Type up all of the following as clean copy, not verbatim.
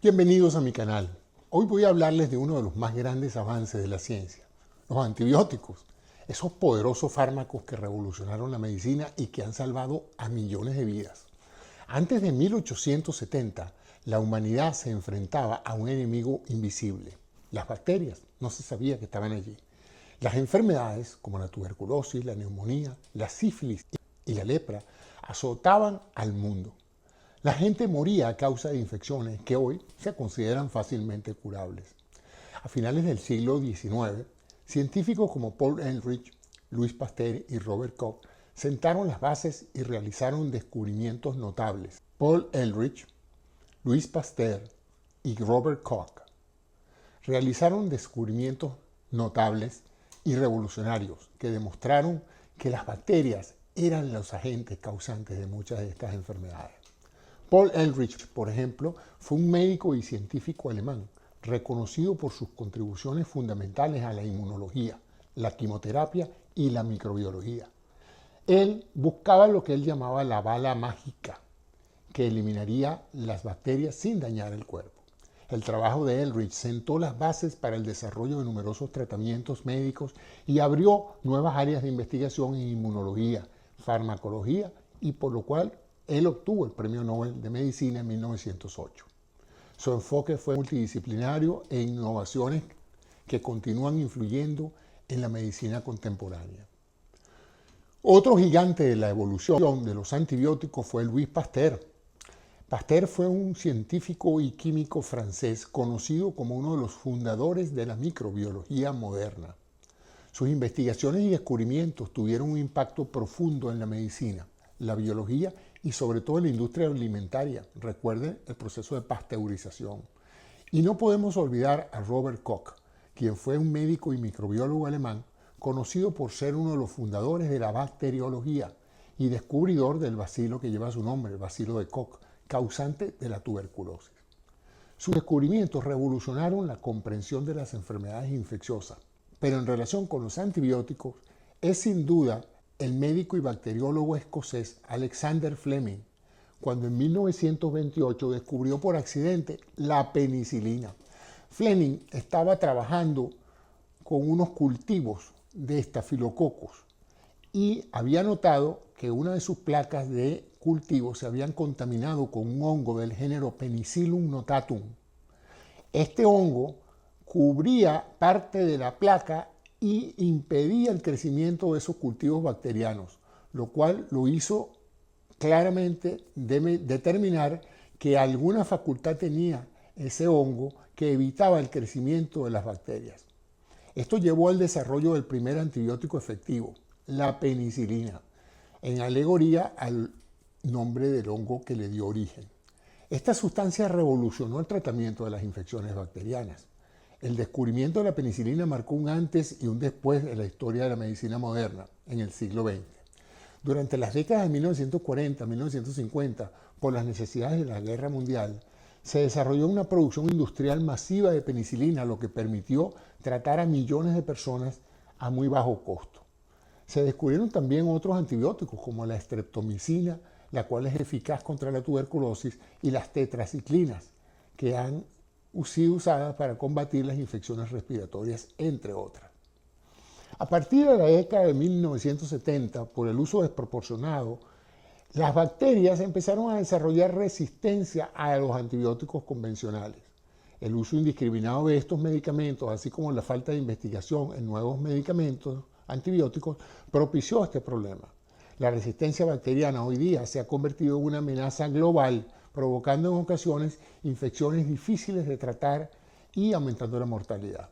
Bienvenidos a mi canal. Hoy voy a hablarles de uno de los más grandes avances de la ciencia, los antibióticos, esos poderosos fármacos que revolucionaron la medicina y que han salvado a millones de vidas. Antes de 1870, la humanidad se enfrentaba a un enemigo invisible. Las bacterias, no se sabía que estaban allí. Las enfermedades, como la tuberculosis, la neumonía, la sífilis y la lepra, azotaban al mundo. La gente moría a causa de infecciones que hoy se consideran fácilmente curables. A finales del siglo XIX, científicos como Paul Ehrlich, Louis Pasteur y Robert Koch sentaron las bases y realizaron descubrimientos notables. Paul Ehrlich, Louis Pasteur y Robert Koch realizaron descubrimientos notables y revolucionarios que demostraron que las bacterias eran los agentes causantes de muchas de estas enfermedades. Paul Ehrlich, por ejemplo, fue un médico y científico alemán, reconocido por sus contribuciones fundamentales a la inmunología, la quimioterapia y la microbiología. Él buscaba lo que él llamaba la bala mágica, que eliminaría las bacterias sin dañar el cuerpo. El trabajo de Ehrlich sentó las bases para el desarrollo de numerosos tratamientos médicos y abrió nuevas áreas de investigación en inmunología, farmacología y por lo cual él obtuvo el Premio Nobel de Medicina en 1908. Su enfoque fue multidisciplinario e innovaciones que continúan influyendo en la medicina contemporánea. Otro gigante de la evolución de los antibióticos fue Louis Pasteur. Pasteur fue un científico y químico francés conocido como uno de los fundadores de la microbiología moderna. Sus investigaciones y descubrimientos tuvieron un impacto profundo en la medicina, la biología y sobre todo en la industria alimentaria. Recuerden el proceso de pasteurización. Y no podemos olvidar a Robert Koch, quien fue un médico y microbiólogo alemán conocido por ser uno de los fundadores de la bacteriología y descubridor del bacilo que lleva su nombre, el bacilo de Koch, causante de la tuberculosis. Sus descubrimientos revolucionaron la comprensión de las enfermedades infecciosas, pero en relación con los antibióticos es sin duda el médico y bacteriólogo escocés Alexander Fleming, cuando en 1928 descubrió por accidente la penicilina. Fleming estaba trabajando con unos cultivos de estafilococos y había notado que una de sus placas de cultivo se habían contaminado con un hongo del género Penicillium notatum. Este hongo cubría parte de la placa y impedía el crecimiento de esos cultivos bacterianos, lo cual lo hizo claramente determinar que alguna facultad tenía ese hongo que evitaba el crecimiento de las bacterias. Esto llevó al desarrollo del primer antibiótico efectivo, la penicilina, en alegoría al nombre del hongo que le dio origen. Esta sustancia revolucionó el tratamiento de las infecciones bacterianas. El descubrimiento de la penicilina marcó un antes y un después en la historia de la medicina moderna en el siglo XX. Durante las décadas de 1940 a 1950, por las necesidades de la guerra mundial, se desarrolló una producción industrial masiva de penicilina, lo que permitió tratar a millones de personas a muy bajo costo. Se descubrieron también otros antibióticos como la streptomicina, la cual es eficaz contra la tuberculosis, y las tetraciclinas, que han sido usadas para combatir las infecciones respiratorias, entre otras. A partir de la década de 1970, por el uso desproporcionado, las bacterias empezaron a desarrollar resistencia a los antibióticos convencionales. El uso indiscriminado de estos medicamentos, así como la falta de investigación en nuevos medicamentos antibióticos, propició este problema. La resistencia bacteriana hoy día se ha convertido en una amenaza global, provocando en ocasiones infecciones difíciles de tratar y aumentando la mortalidad.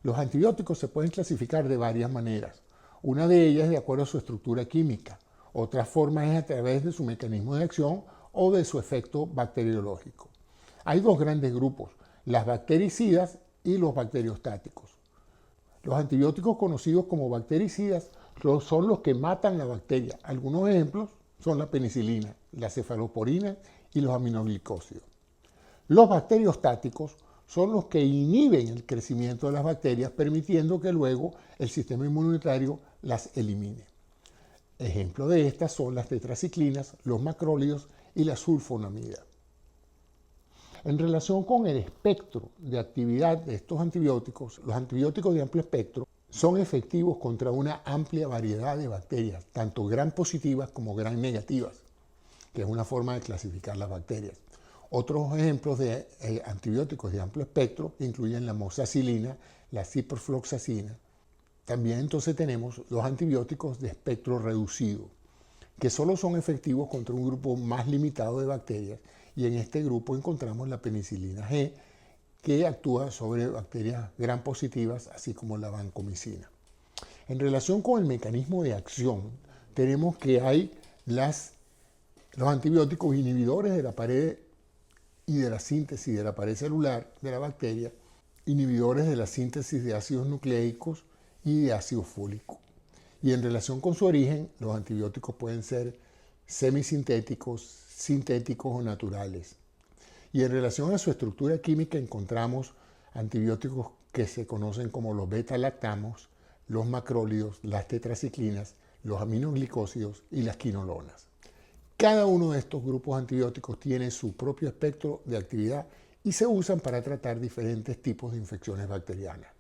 Los antibióticos se pueden clasificar de varias maneras. Una de ellas es de acuerdo a su estructura química. Otra forma es a través de su mecanismo de acción o de su efecto bacteriológico. Hay dos grandes grupos, las bactericidas y los bacteriostáticos. Los antibióticos conocidos como bactericidas son los que matan la bacteria. Algunos ejemplos son la penicilina, la cefalosporina y los aminoglicósidos. Los bacteriostáticos son los que inhiben el crecimiento de las bacterias, permitiendo que luego el sistema inmunitario las elimine. Ejemplo de estas son las tetraciclinas, los macrólidos y la sulfonamida. En relación con el espectro de actividad de estos antibióticos, los antibióticos de amplio espectro son efectivos contra una amplia variedad de bacterias, tanto gram positivas como gram negativas, que es una forma de clasificar las bacterias. Otros ejemplos de antibióticos de amplio espectro incluyen la moxacilina, la ciprofloxacina. También entonces tenemos los antibióticos de espectro reducido, que solo son efectivos contra un grupo más limitado de bacterias, y en este grupo encontramos la penicilina G, que actúa sobre bacterias gram positivas, así como la vancomicina. En relación con el mecanismo de acción, tenemos que hay los antibióticos inhibidores de la pared y de la síntesis de la pared celular de la bacteria, inhibidores de la síntesis de ácidos nucleicos y de ácido fólico. Y en relación con su origen, los antibióticos pueden ser semisintéticos, sintéticos o naturales. Y en relación a su estructura química encontramos antibióticos que se conocen como los beta-lactamos, los macrólidos, las tetraciclinas, los aminoglicósidos y las quinolonas. Cada uno de estos grupos antibióticos tiene su propio espectro de actividad y se usan para tratar diferentes tipos de infecciones bacterianas.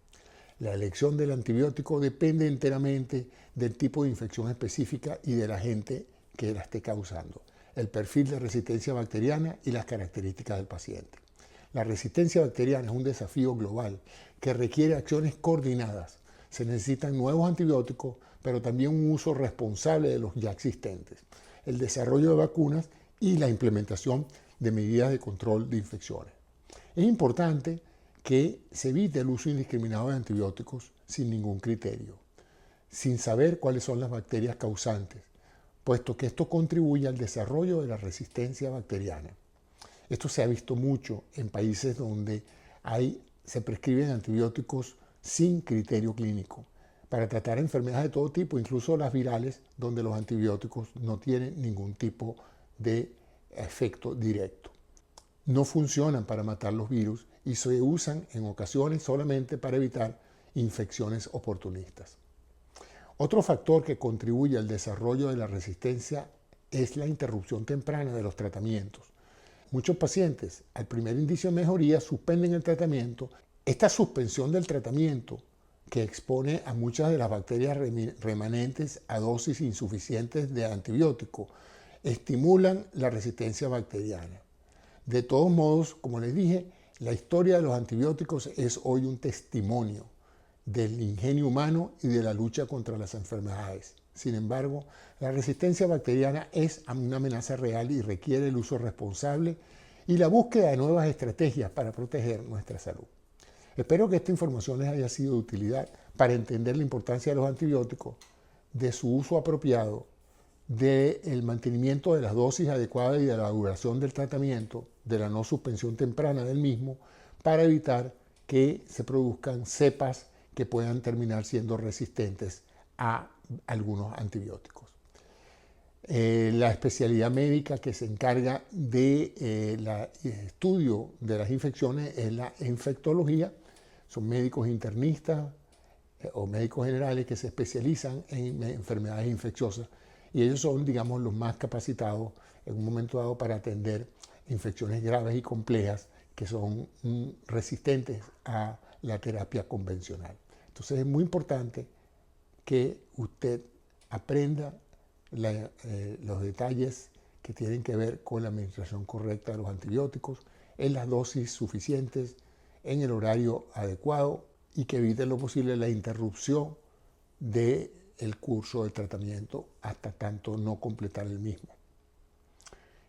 La elección del antibiótico depende enteramente del tipo de infección específica y del agente que la esté causando, el perfil de resistencia bacteriana y las características del paciente. La resistencia bacteriana es un desafío global que requiere acciones coordinadas. Se necesitan nuevos antibióticos, pero también un uso responsable de los ya existentes, el desarrollo de vacunas y la implementación de medidas de control de infecciones. Es importante que se evite el uso indiscriminado de antibióticos sin ningún criterio, sin saber cuáles son las bacterias causantes, puesto que esto contribuye al desarrollo de la resistencia bacteriana. Esto se ha visto mucho en países donde se prescriben antibióticos sin criterio clínico para tratar enfermedades de todo tipo, incluso las virales, donde los antibióticos no tienen ningún tipo de efecto directo. No funcionan para matar los virus y se usan en ocasiones solamente para evitar infecciones oportunistas. Otro factor que contribuye al desarrollo de la resistencia es la interrupción temprana de los tratamientos. Muchos pacientes, al primer indicio de mejoría, suspenden el tratamiento. Esta suspensión del tratamiento, que expone a muchas de las bacterias remanentes a dosis insuficientes de antibiótico, estimulan la resistencia bacteriana. De todos modos, como les dije, la historia de los antibióticos es hoy un testimonio del ingenio humano y de la lucha contra las enfermedades. Sin embargo, la resistencia bacteriana es una amenaza real y requiere el uso responsable y la búsqueda de nuevas estrategias para proteger nuestra salud. Espero que esta información les haya sido de utilidad para entender la importancia de los antibióticos, de su uso apropiado, del mantenimiento de las dosis adecuadas y de la duración del tratamiento, de la no suspensión temprana del mismo, para evitar que se produzcan cepas que puedan terminar siendo resistentes a algunos antibióticos. La especialidad médica que se encarga del estudio de las infecciones es la infectología. Son médicos internistas o médicos generales que se especializan en enfermedades infecciosas y ellos son, digamos, los más capacitados en un momento dado para atender infecciones graves y complejas que son resistentes a la terapia convencional. Entonces es muy importante que usted aprenda los detalles que tienen que ver con la administración correcta de los antibióticos, en las dosis suficientes, en el horario adecuado y que evite lo posible la interrupción del curso de tratamiento hasta tanto no completar el mismo.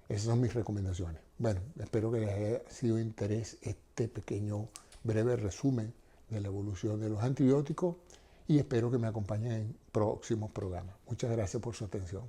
Esas son mis recomendaciones. Bueno, espero que les haya sido de interés este pequeño breve resumen de la evolución de los antibióticos y espero que me acompañen en próximos programas. Muchas gracias por su atención.